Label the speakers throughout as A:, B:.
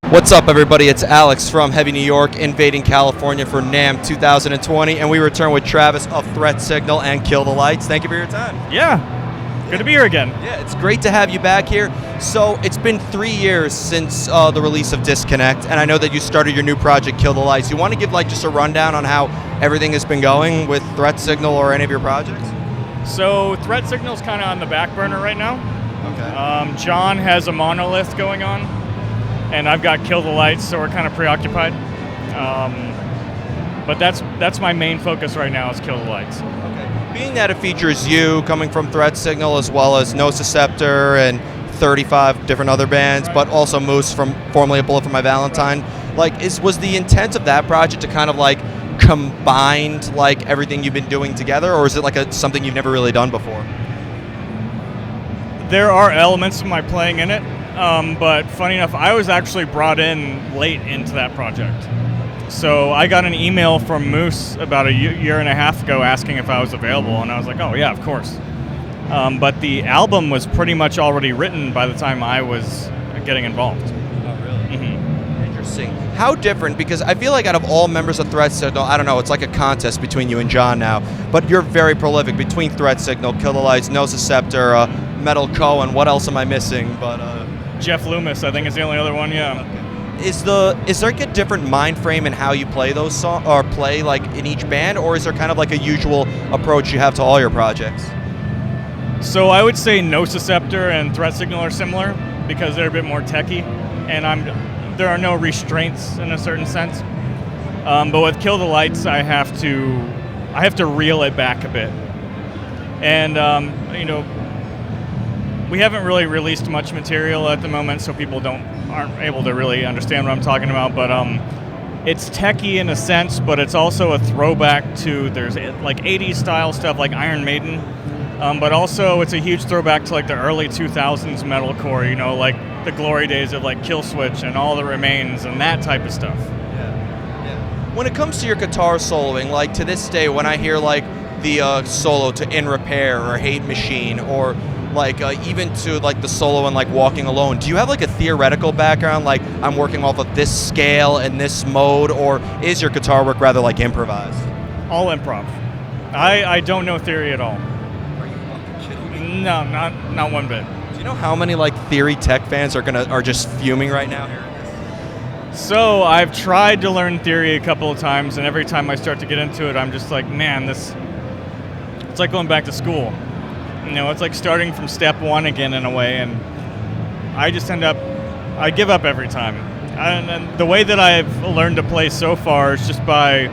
A: What's up, everybody? It's Alex from Heavy New York, invading California for Namm 2020, and we return with Travis of Threat Signal and Kill the Lights. Thank you for your time.
B: Yeah, good to be here again.
A: Yeah, it's great to have you back here. So it's been 3 years since the release of Disconnect, and I know that you started your new project, Kill the Lights. You want to give just a rundown on how everything has been going with Threat Signal or any of your projects?
B: So Threat Signal's kind of on the back burner right now.
A: Okay.
B: John has a monolith going on, and I've got Kill the Lights, so we're kind of preoccupied. But that's my main focus right now is Kill the Lights.
A: Okay. Being that it features you coming from Threat Signal as well as Nociceptor and 35 different other bands, but also Moose from formerly A Bullet for My Valentine, was the intent of that project to kind of combine everything you've been doing together, or is it something you've never really done before?
B: There are elements of my playing in it. But funny enough, I was actually brought in late into that project. So I got an email from Moose about a year and a half ago asking if I was available, and I was like, oh yeah, of course. But the album was pretty much already written by the time I was getting involved.
A: Oh, really?
B: Mm-hmm.
A: Interesting. How different, because I feel like out of all members of Threat Signal, I don't know, it's like a contest between you and John now, but you're very prolific between Threat Signal, Kill the Lights, Nociceptor, Metal Co, and what else am I missing? But
B: Jeff Loomis, I think, is the only other one. Yeah.
A: Okay. Is there a different mind frame in how you play those songs, or play in each band, or is there kind of a usual approach you have to all your projects?
B: So I would say Nociceptor and Threat Signal are similar because they're a bit more techy, and there are no restraints in a certain sense. But with Kill the Lights, I have to reel it back a bit, and we haven't really released much material at the moment, so people aren't able to really understand what I'm talking about. But it's techie in a sense, but it's also a throwback to there's 80s style stuff like Iron Maiden, but also it's a huge throwback to the early 2000s metalcore. Like the glory days of Killswitch and All That Remains and that type of stuff.
A: Yeah. When it comes to your guitar soloing, to this day, when I hear the solo to In Repair or Hate Machine, or even to the solo and Walking Alone, do you have a theoretical background, I'm working off of this scale and this mode, or is your guitar work rather improvised?
B: All improv. I don't know theory at all.
A: Are you fucking kidding me?
B: No, not one bit.
A: Do you know how many theory tech fans are just fuming right now hearing this?
B: So I've tried to learn theory a couple of times, and every time I start to get into it, I'm just man, it's like going back to school. It's like starting from step one again in a way, and I just I give up every time. And the way that I've learned to play so far is just by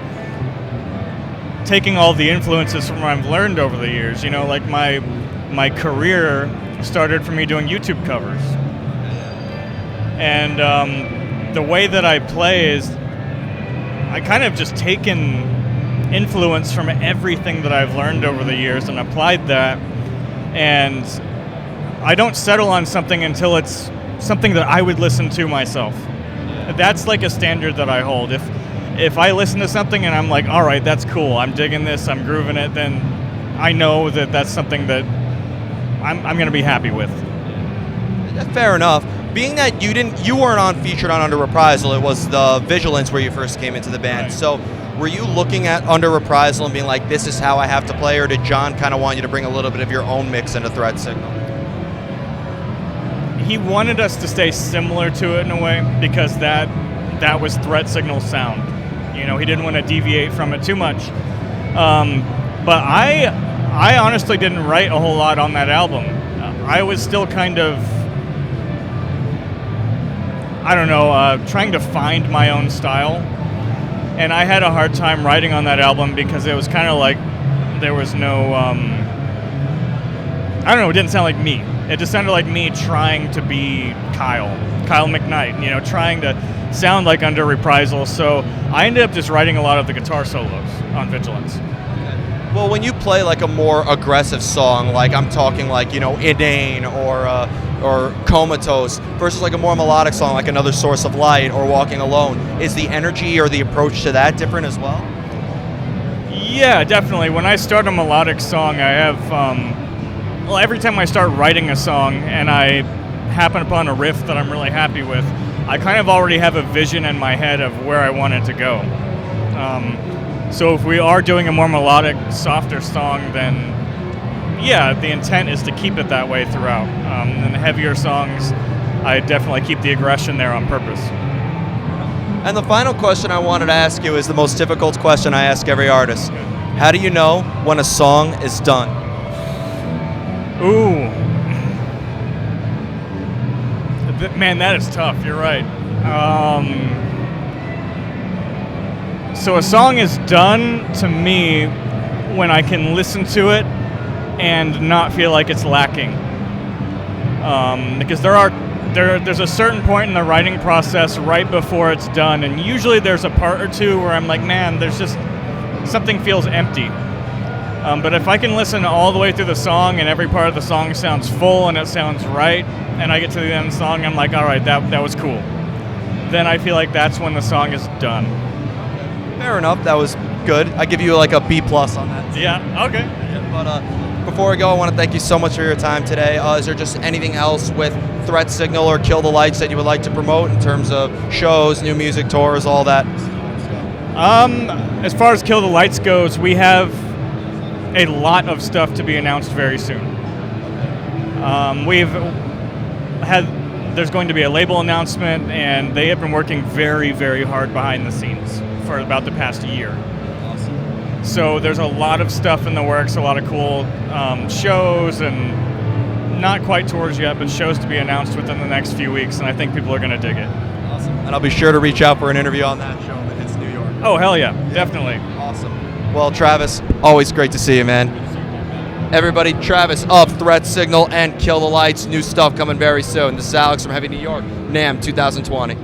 B: taking all the influences from what I've learned over the years. My career started from me doing YouTube covers. And the way that I play is I kind of just taken influence from everything that I've learned over the years and applied that. And I don't settle on something until it's something that I would listen to myself. That's a standard that I hold. If I listen to something and I'm all right, that's cool, I'm digging this, I'm grooving it, then I know that that's something that I'm going to be happy with.
A: Fair enough. Being that you weren't featured on Under Reprisal, it was the Vigilance where you first came into the band. Right. So were you looking at Under Reprisal and being this is how I have to play, or did John kind of want you to bring a little bit of your own mix into Threat Signal?
B: He wanted us to stay similar to it in a way because that was Threat Signal's sound. He didn't want to deviate from it too much. But I honestly didn't write a whole lot on that album. I was still kind of, trying to find my own style. And I had a hard time writing on that album because it was kind of there was no, it didn't sound like me. It just sounded like me trying to be Kyle McKnight, trying to sound like Under Reprisal. So I ended up just writing a lot of the guitar solos on Vigilance.
A: Well, when you play a more aggressive song, I'm talking Inane or Comatose, versus a more melodic song like Another Source of Light or Walking Alone, is the energy or the approach to that different as well?
B: Yeah, definitely. When I start a melodic song, I have every time I start writing a song and I happen upon a riff that I'm really happy with, I kind of already have a vision in my head of where I want it to go. So if we are doing a more melodic, softer song, then yeah, the intent is to keep it that way throughout. And the heavier songs, I definitely keep the aggression there on purpose.
A: And the final question I wanted to ask you is the most difficult question I ask every artist. How do you know when a song is done?
B: Ooh. Man, that is tough. You're right. So a song is done to me when I can listen to it and not feel like it's lacking. Because there's a certain point in the writing process right before it's done, and usually there's a part or two where I'm like, man, there's just something feels empty. But if I can listen all the way through the song and every part of the song sounds full and it sounds right, and I get to the end of the song, I'm like, all right, that was cool. Then I feel like that's when the song is done.
A: Fair enough. That was good. I give you like a B+ on that.
B: Yeah. Okay.
A: But before we go, I want to thank you so much for your time today. Is there just anything else with Threat Signal or Kill the Lights that you would like to promote in terms of shows, new music, tours, all that?
B: As far as Kill the Lights goes, we have a lot of stuff to be announced very soon. There's going to be a label announcement, and they have been working very, very hard behind the scenes for about the past year. Awesome. So there's a lot of stuff in the works, a lot of cool shows, and not quite tours yet, but shows to be announced within the next few weeks, and I think people are going to dig it.
A: Awesome. And I'll be sure to reach out for an interview on that show if it's New York.
B: Oh, hell yeah, definitely.
A: Awesome. Well, Travis, always great to see you, man. Everybody, Travis of Threat Signal and Kill the Lights. New stuff coming very soon. This is Alex from Heavy New York, Namm 2020.